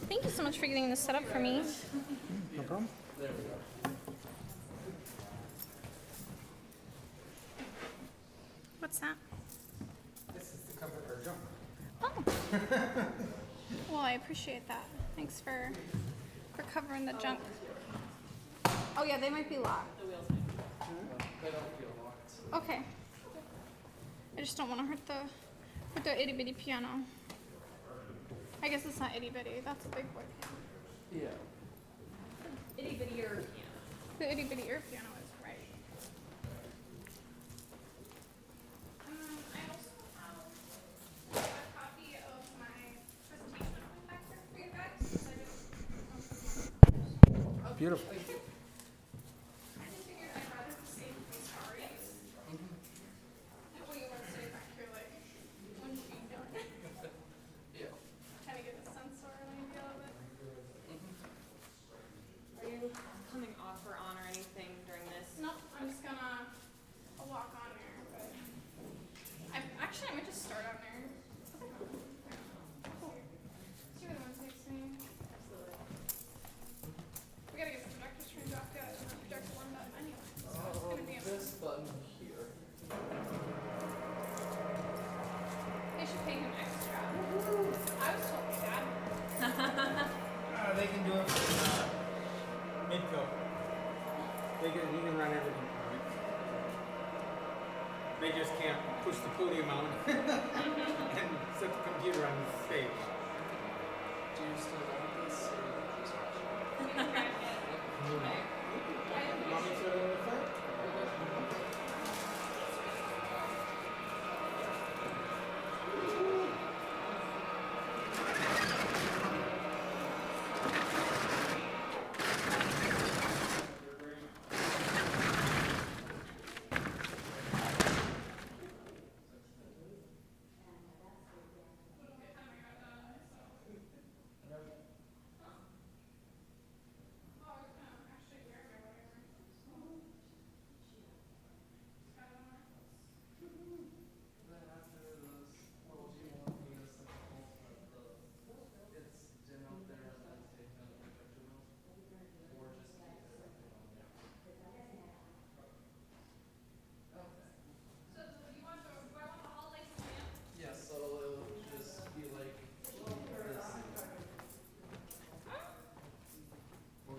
Thank you so much for getting this set up for me. No problem. What's that? This is the cover for jump. Oh. Well, I appreciate that. Thanks for covering the junk. Oh yeah, they might be locked. They don't feel locked. Okay. I just don't want to hurt the itty bitty piano. I guess it's not itty bitty. That's a big boy piano. Yeah. Itty bitty piano. The itty bitty ear piano is right. I also have a copy of my presentation back there for you guys. Beautiful. I just figured I'd rather save my stories. That way you won't sit back here like, when should be done? Yeah. Kind of get a sense or an idea of it. Are you coming off or on or anything during this? Nope, I'm just gonna walk on there. They just can't push the podium out and set the computer on the stage. Do you still want this? Or Want me to set it on the front? then after this, well, do you want me to send the whole it's dim out there and then take down the projector mode? Or just keep everything on there? Okay. Yeah, so it'll just be like this.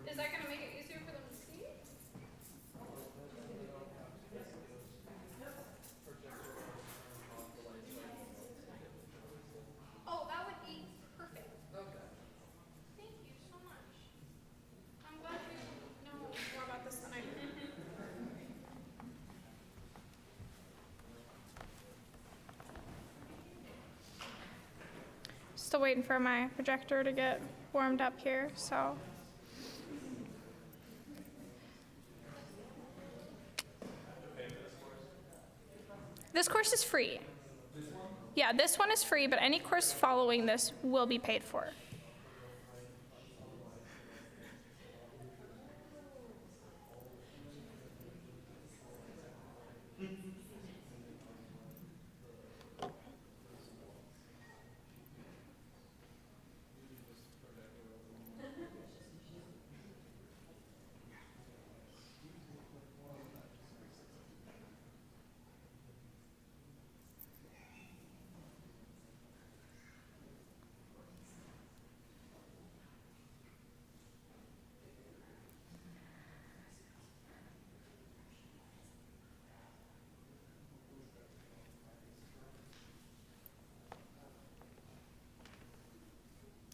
Is that gonna make it easier for them to see? Oh, that would be perfect. Okay. Thank you so much. I'm glad you know more about this than I do. Still waiting for my projector to get warmed up here, so. This course is free. Yeah, this one is free, but any course following this will be paid for.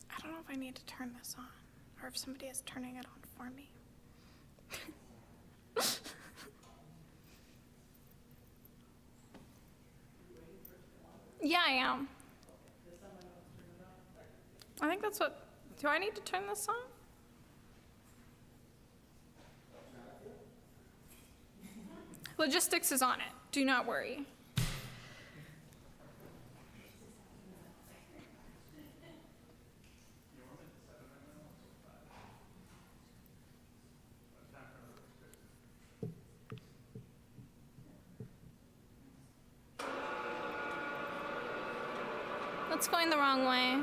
I don't know if I need to turn this on, or if somebody is turning it on for me. Yeah, I am. I think that's what, do I need to turn this on? Logistics is on it, do not worry. That's going the wrong way.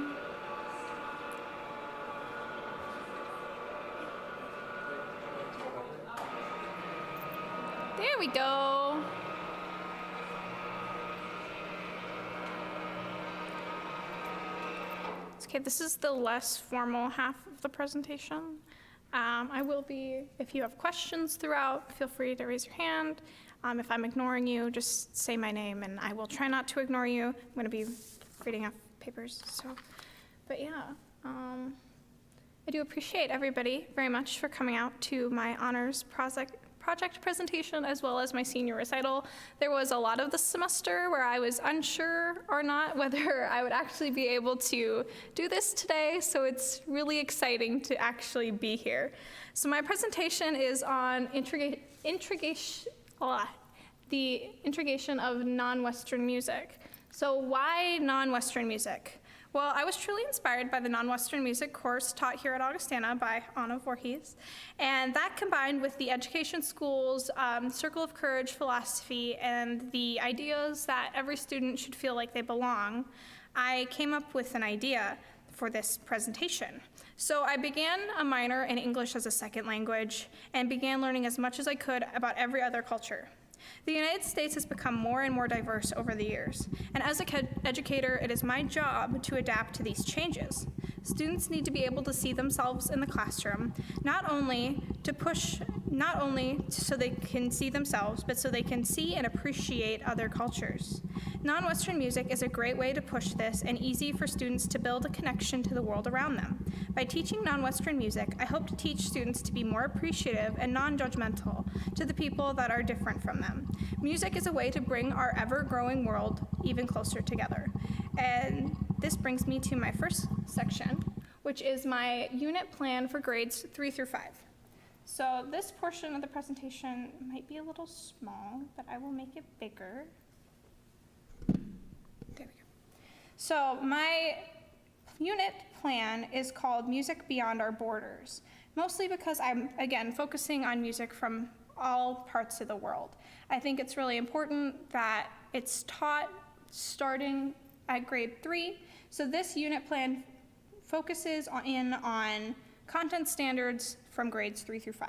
There we go. Okay, this is the less formal half of the presentation. I will be, if you have questions throughout, feel free to raise your hand. If I'm ignoring you, just say my name and I will try not to ignore you. I'm gonna be reading off papers, so, but yeah. I do appreciate everybody very much for coming out to my honors project presentation as well as my senior recital. There was a lot of the semester where I was unsure or not whether I would actually be able to do this today, so it's really exciting to actually be here. So my presentation is on the integration of non-Western music. So why non-Western music? Well, I was truly inspired by the non-Western music course taught here at Augustana by Anna Voorhees, and that combined with the education school's Circle of Courage philosophy and the ideas that every student should feel like they belong, I came up with an idea for this presentation. So I began a minor in English as a second language and began learning as much as I could about every other culture. The United States has become more and more diverse over the years, and as an educator, it is my job to adapt to these changes. Students need to be able to see themselves in the classroom, not only so they can see themselves, but so they can see and appreciate other cultures. Non-Western music is a great way to push this and easy for students to build a connection to the world around them. By teaching non-Western music, I hope to teach students to be more appreciative and non-judgmental to the people that are different from them. Music is a way to bring our ever-growing world even closer together. And this brings me to my first section, which is my unit plan for grades 3 through 5. So this portion of the presentation might be a little small, but I will make it bigger. There we go. So my unit plan is called Music Beyond Our Borders, mostly because I'm, again, focusing on music from all parts of the world. I think it's really important that it's taught starting at grade 3. So this unit plan focuses on content standards from grades 3 through 5.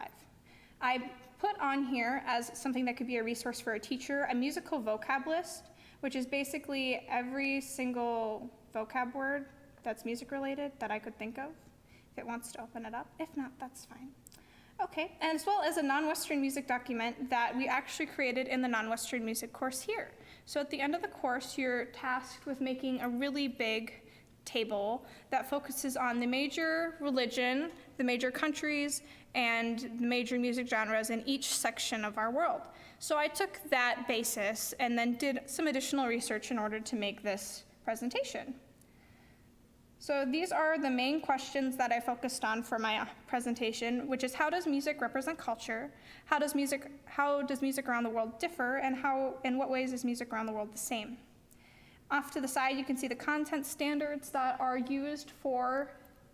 I put on here as something that could be a resource for a teacher, a musical vocab list, which is basically every single vocab word that's music related that I could think of, if it wants to open it up. If not, that's fine. Okay, and as well as a non-Western music document that we actually created in the non-Western music course here. So at the end of the course, you're tasked with making a really big table that focuses on the major religion, the major countries, and the major music genres in each section of our world. So I took that basis and then did some additional research in order to make this presentation. So these are the main questions that I focused on for my presentation, which is how does music represent culture? How does music around the world differ? And in what ways is music around the world the same? Off to the side, you can see the content standards that are used for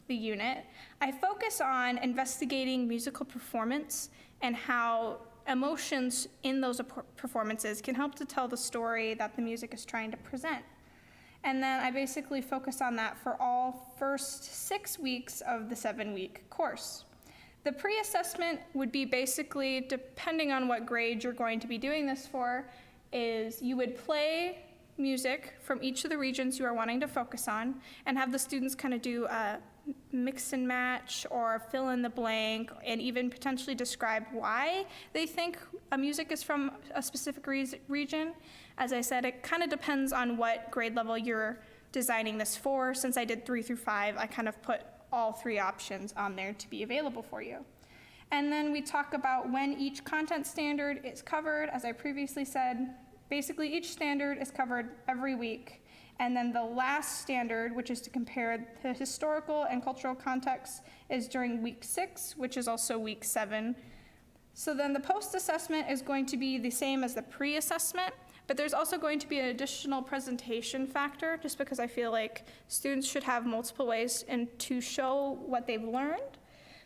the unit. I focus on investigating musical performance and how emotions in those performances can help to tell the story that the music is trying to present. And then I basically focus on that for all first 6 weeks of the 7-week course. The pre-assessment would be basically, depending on what grade you're going to be doing this for, is you would play music from each of the regions you are wanting to focus on and have the students kind of do a mix and match or fill in the blank and even potentially describe why they think a music is from a specific region. As I said, it kind of depends on what grade level you're designing this for. Since I did 3 through 5, I kind of put all 3 options on there to be available for you. And then we talk about when each content standard is covered. As I previously said, basically each standard is covered every week. And then the last standard, which is to compare the historical and cultural context, is during week 6, which is also week 7. So then the post-assessment is going to be the same as the pre-assessment, but there's also going to be an additional presentation factor, just because I feel like students should have multiple ways to show what they've learned.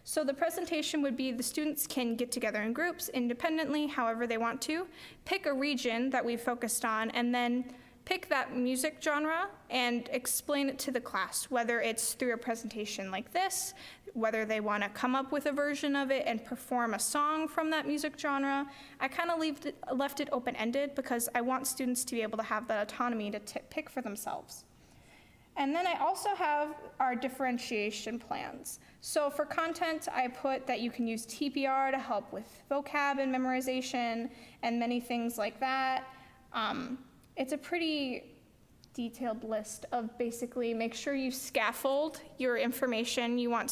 So the presentation would be the students can get together in groups independently, however they want to, pick a region that we've focused on, and then pick that music genre and explain it to the class, whether it's through a presentation like this, whether they want to come up with a version of it and perform a song from that music genre. I kind of left it open-ended because I want students to be able to have that autonomy to pick for themselves. And then I also have our differentiation plans. So for content, I put that you can use TPR to help with vocab and memorization and many things like that. It's a pretty detailed list of basically make sure you scaffold your information. You want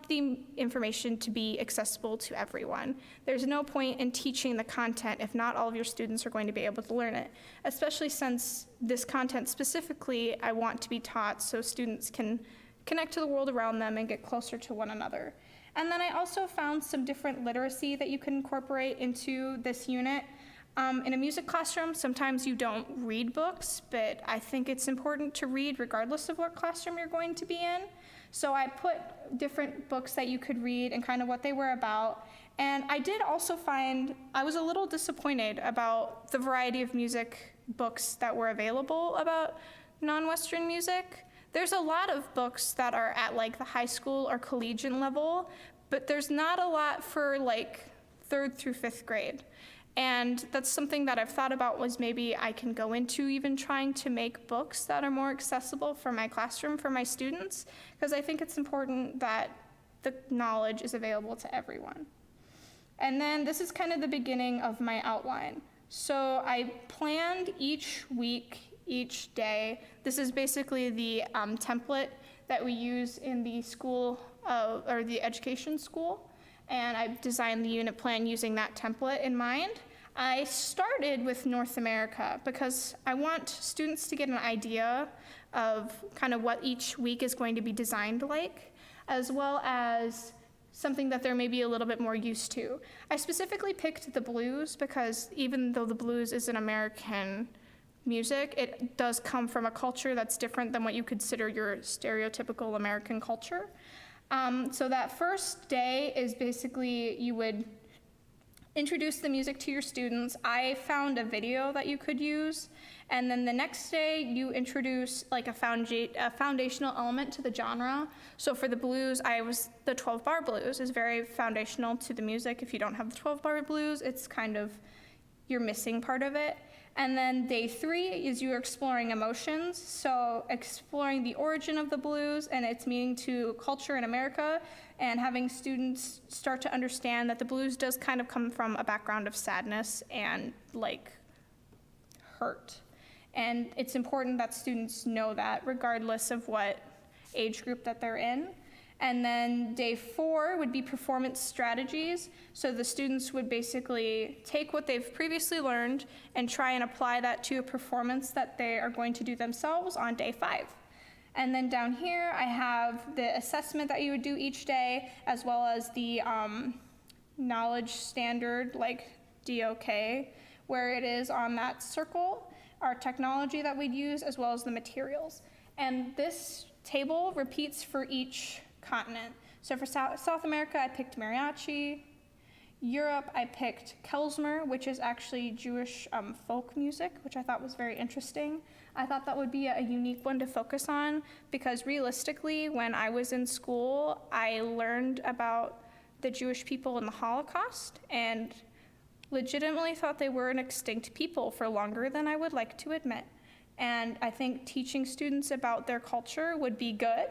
the information to be accessible to everyone. There's no point in teaching the content if not all of your students are going to be able to learn it, especially since this content specifically I want to be taught so students can connect to the world around them and get closer to one another. And then I also found some different literacy that you can incorporate into this unit. In a music classroom, sometimes you don't read books, but I think it's important to read regardless of what classroom you're going to be in. So I put different books that you could read and kind of what they were about. And I did also find, I was a little disappointed about the variety of music books that were available about non-Western music. There's a lot of books that are at like the high school or collegiate level, but there's not a lot for like 3rd through 5th grade. And that's something that I've thought about, was maybe I can go into even trying to make books that are more accessible for my classroom, for my students, because I think it's important that the knowledge is available to everyone. And then this is kind of the beginning of my outline. So I planned each week, each day. This is basically the template that we use in the school, or the education school. And I designed the unit plan using that template in mind. I started with North America because I want students to get an idea of kind of what each week is going to be designed like, as well as something that they're maybe a little bit more used to. I specifically picked the blues because even though the blues is an American music, it does come from a culture that's different than what you consider your stereotypical American culture. So that first day is basically you would introduce the music to your students. I found a video that you could use, and then the next day you introduce like a foundational element to the genre. So for the blues, the 12-bar blues is very foundational to the music. If you don't have the 12-bar blues, it's kind of, you're missing part of it. And then day 3 is you're exploring emotions, so exploring the origin of the blues and its meaning to culture in America, and having students start to understand that the blues does kind of come from a background of sadness and like hurt. And it's important that students know that regardless of what age group that they're in. And then day 4 would be performance strategies. So the students would basically take what they've previously learned and try and apply that to a performance that they are going to do themselves on day 5. And then down here, I have the assessment that you would do each day, as well as the knowledge standard, like DOK, where it is on that circle, our technology that we'd use, as well as the materials. And this table repeats for each continent. So for South America, I picked mariachi. Europe, I picked Klezmer, which is actually Jewish folk music, which I thought was very interesting. I thought that would be a unique one to focus on because realistically, when I was in school, I learned about the Jewish people in the Holocaust and legitimately thought they were an extinct people for longer than I would like to admit. And I think teaching students about their culture would be good.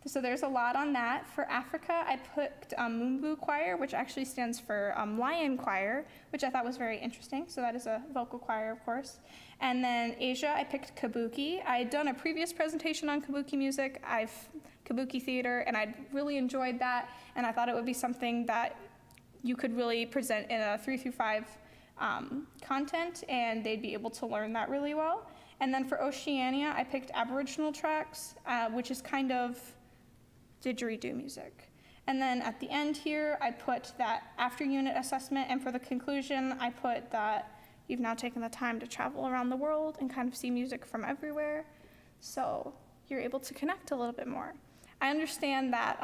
So there's a lot on that. For Africa, I picked Mumbu Choir, which actually stands for Lion Choir, which I thought was very interesting. So that is a vocal choir, of course. And then Asia, I picked Kabuki. I had done a previous presentation on Kabuki music, Kabuki theater, and I really enjoyed that. And I thought it would be something that you could really present in a 3 through 5 content, and they'd be able to learn that really well. And then for Oceania, I picked Aboriginal tracks, which is kind of didgeridoo music. And then at the end here, I put that after unit assessment, and for the conclusion, I put that you've now taken the time to travel around the world and kind of see music from everywhere, so you're able to connect a little bit more. I understand that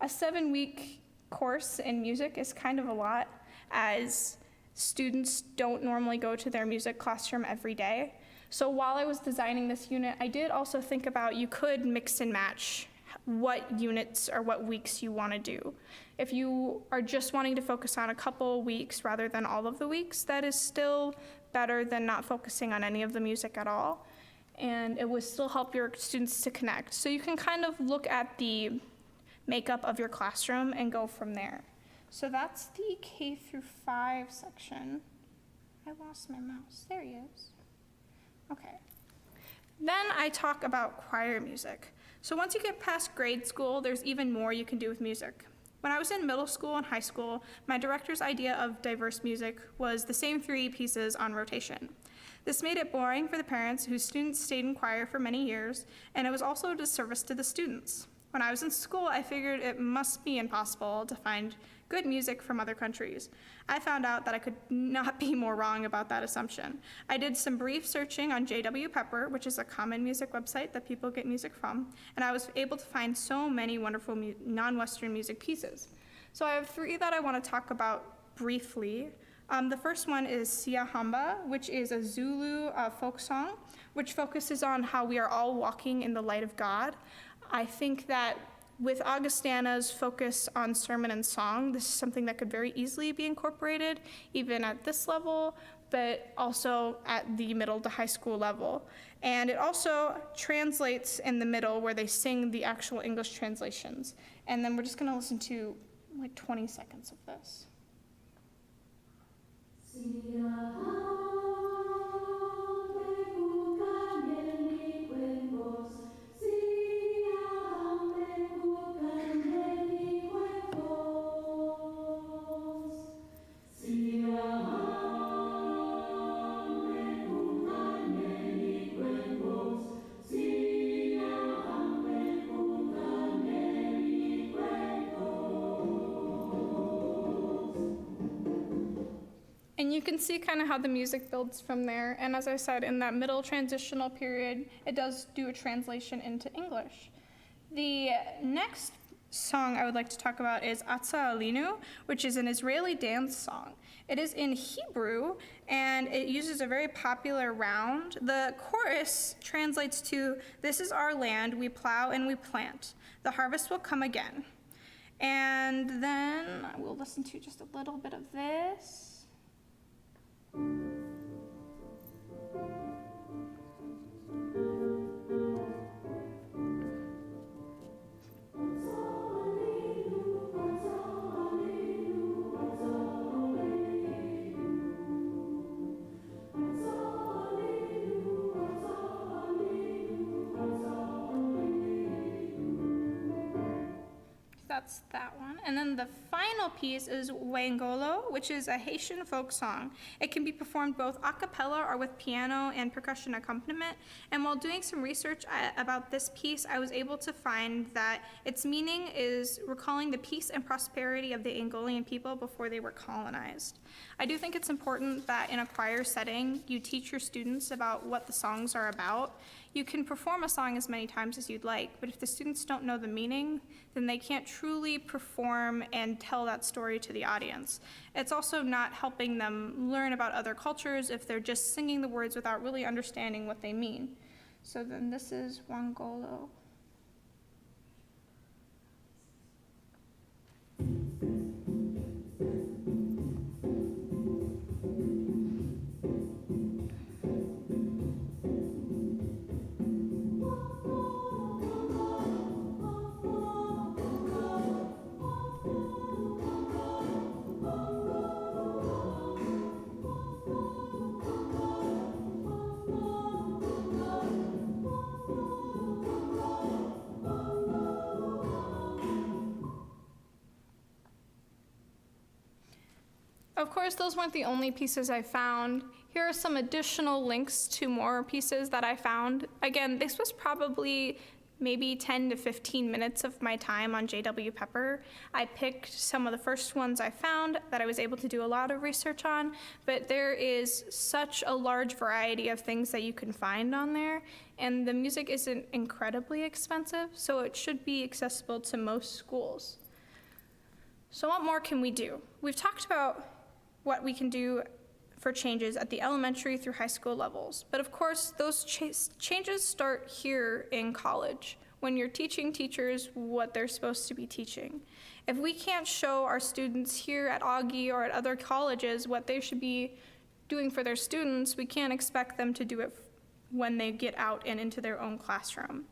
a 7-week course in music is kind of a lot, as students don't normally go to their music classroom every day. So while I was designing this unit, I did also think about you could mix and match what units or what weeks you want to do. If you are just wanting to focus on a couple weeks rather than all of the weeks, that is still better than not focusing on any of the music at all. And it would still help your students to connect. So you can kind of look at the makeup of your classroom and go from there. So that's the K through 5 section. I lost my mouse. There he is. Okay. Then I talk about choir music. So once you get past grade school, there's even more you can do with music. When I was in middle school and high school, my director's idea of diverse music was the same 3 pieces on rotation. This made it boring for the parents whose students stayed in choir for many years, and it was also a disservice to the students. When I was in school, I figured it must be impossible to find good music from other countries. I found out that I could not be more wrong about that assumption. I did some brief searching on J.W. Pepper, which is a common music website that people get music from, and I was able to find so many wonderful non-Western music pieces. So I have 3 that I want to talk about briefly. The first one is Sia Hamba, which is a Zulu folk song, which focuses on how we are all walking in the light of God. I think that with Augustana's focus on sermon and song, this is something that could very easily be incorporated, even at this level, but also at the middle to high school level. And it also translates in the middle where they sing the actual English translations. And then we're just going to listen to like 20 seconds of this. And you can see kind of how the music builds from there. And as I said, in that middle transitional period, it does do a translation into English. The next song I would like to talk about is Atza Alinu, which is an Israeli dance song. It is in Hebrew, and it uses a very popular round. The chorus translates to, "This is our land, we plow and we plant. The harvest will come again." And then we'll listen to just a little bit of this. That's that one. And then the final piece is Wangolo, which is a Haitian folk song. It can be performed both a cappella or with piano and percussion accompaniment. And while doing some research about this piece, I was able to find that its meaning is recalling the peace and prosperity of the Angolan people before they were colonized. I do think it's important that in a choir setting, you teach your students about what the songs are about. You can perform a song as many times as you'd like, but if the students don't know the meaning, then they can't truly perform and tell that story to the audience. It's also not helping them learn about other cultures if they're just singing the words without really understanding what they mean. So then this is Wangolo. Of course, those weren't the only pieces I found. Here are some additional links to more pieces that I found. Again, this was probably maybe 10 to 15 minutes of my time on J.W. Pepper. I picked some of the first ones I found that I was able to do a lot of research on, but there is such a large variety of things that you can find on there, and the music isn't incredibly expensive, so it should be accessible to most schools. So what more can we do? We've talked about what we can do for changes at the elementary through high school levels. But of course, those changes start here in college, when you're teaching teachers what they're supposed to be teaching. If we can't show our students here at Augie or at other colleges what they should be doing for their students, we can't expect them to do it when they get out and into their own classroom.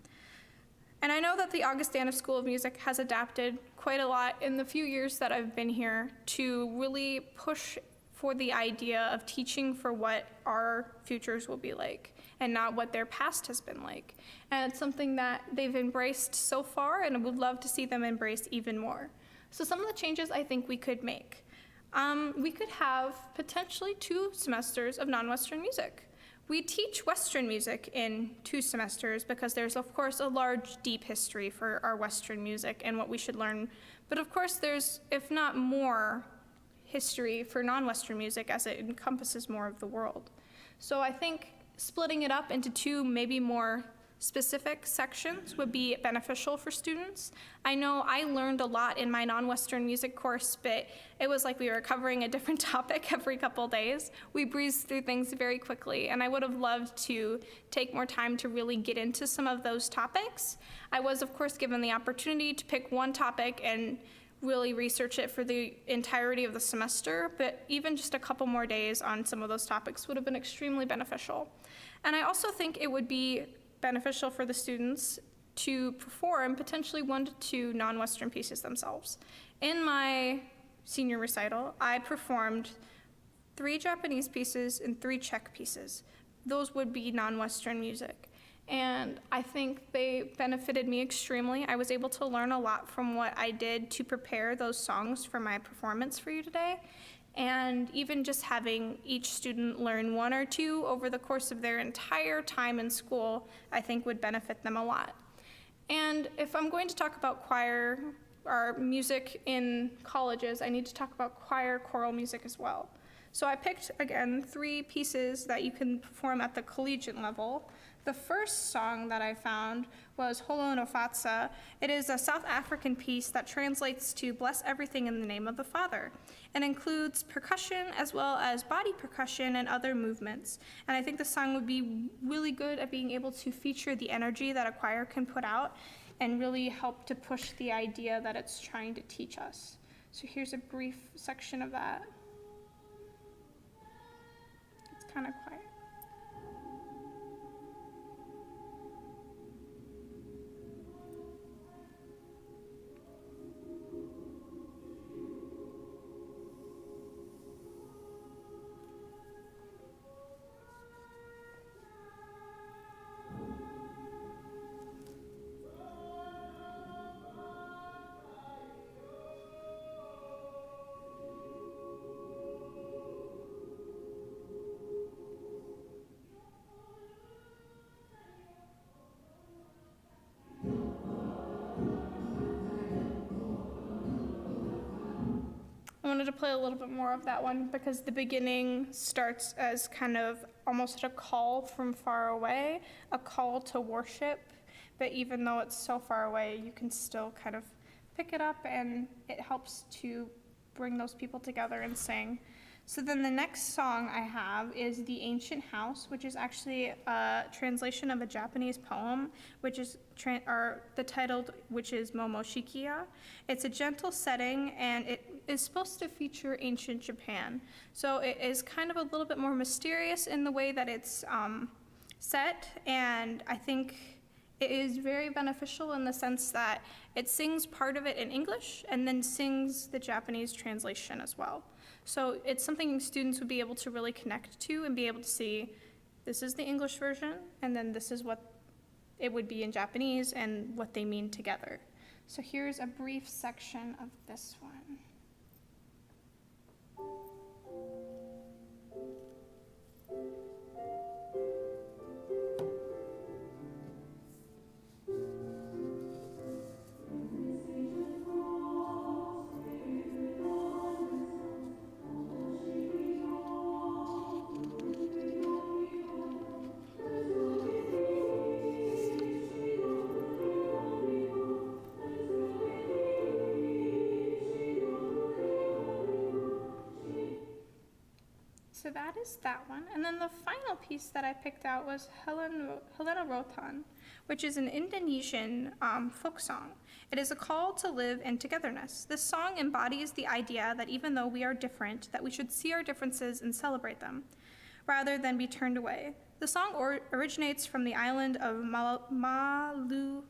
And I know that the Augustana School of Music has adapted quite a lot in the few years that I've been here to really push for the idea of teaching for what our futures will be like and not what their past has been like. And it's something that they've embraced so far, and I would love to see them embrace even more. So some of the changes I think we could make. We could have potentially 2 semesters of non-Western music. We teach Western music in 2 semesters because there's, of course, a large, deep history for our Western music and what we should learn. But of course, there's, if not more, history for non-Western music as it encompasses more of the world. So I think splitting it up into 2 maybe more specific sections would be beneficial for students. I know I learned a lot in my non-Western music course, but it was like we were covering a different topic every couple days. We breezed through things very quickly, and I would have loved to take more time to really get into some of those topics. I was, of course, given the opportunity to pick one topic and really research it for the entirety of the semester, but even just a couple more days on some of those topics would have been extremely beneficial. And I also think it would be beneficial for the students to perform potentially 1 to 2 non-Western pieces themselves. In my senior recital, I performed 3 Japanese pieces and 3 Czech pieces. Those would be non-Western music. And I think they benefited me extremely. I was able to learn a lot from what I did to prepare those songs for my performance for you today. And even just having each student learn 1 or 2 over the course of their entire time in school, I think would benefit them a lot. And if I'm going to talk about choir or music in colleges, I need to talk about choir choral music as well. So I picked, again, 3 pieces that you can perform at the collegiate level. The first song that I found was Holo no Fatsa. It is a South African piece that translates to bless everything in the name of the Father, and includes percussion as well as body percussion and other movements. And I think the song would be really good at being able to feature the energy that a choir can put out and really help to push the idea that it's trying to teach us. So here's a brief section of that. It's kind of quiet. I wanted to play a little bit more of that one because the beginning starts as kind of almost a call from far away, a call to worship, but even though it's so far away, you can still kind of pick it up and it helps to bring those people together and sing. So then the next song I have is The Ancient House, which is actually a translation of a Japanese poem, which is the title, which is Momoshikiya. It's a gentle setting, and it is supposed to feature ancient Japan. So it is kind of a little bit more mysterious in the way that it's set, and I think it is very beneficial in the sense that it sings part of it in English and then sings the Japanese translation as well. So it's something students would be able to really connect to and be able to see, this is the English version, and then this is what it would be in Japanese and what they mean together. So here's a brief section of this one. So that is that one. And then the final piece that I picked out was Helena Rotan, which is an Indonesian folk song. It is a call to live in togetherness. This song embodies the idea that even though we are different, that we should see our differences and celebrate them, rather than be turned away. The song originates from the island of Maluku,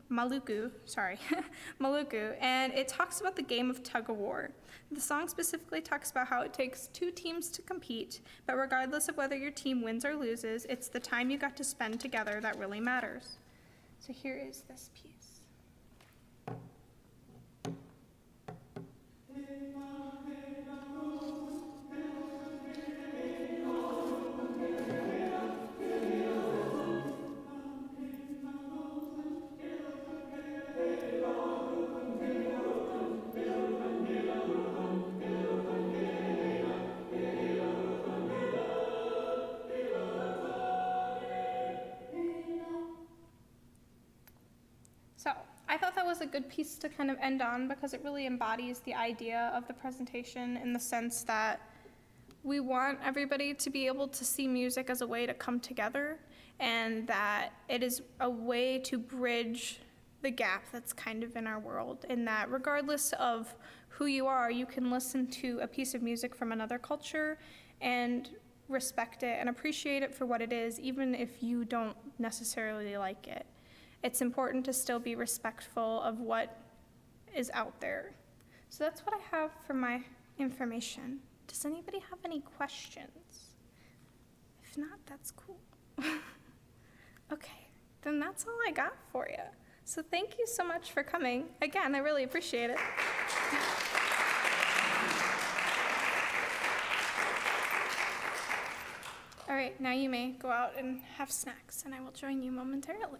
and it talks about the game of tug-of-war. The song specifically talks about how it takes 2 teams to compete, but regardless of whether your team wins or loses, it's the time you got to spend together that really matters. So here is this piece. was a good piece to kind of end on because it really embodies the idea of the presentation in the sense that we want everybody to be able to see music as a way to come together, and that it is a way to bridge the gap that's kind of in our world, in that regardless of who you are, you can listen to a piece of music from another culture and respect it and appreciate it for what it is, even if you don't necessarily like it. It's important to still be respectful of what is out there. So that's what I have for my information. Does anybody have any questions? If not, that's cool. Okay, then that's all I got for you. So thank you so much for coming. Again, I really appreciate it. All right, now you may go out and have snacks, and I will join you momentarily.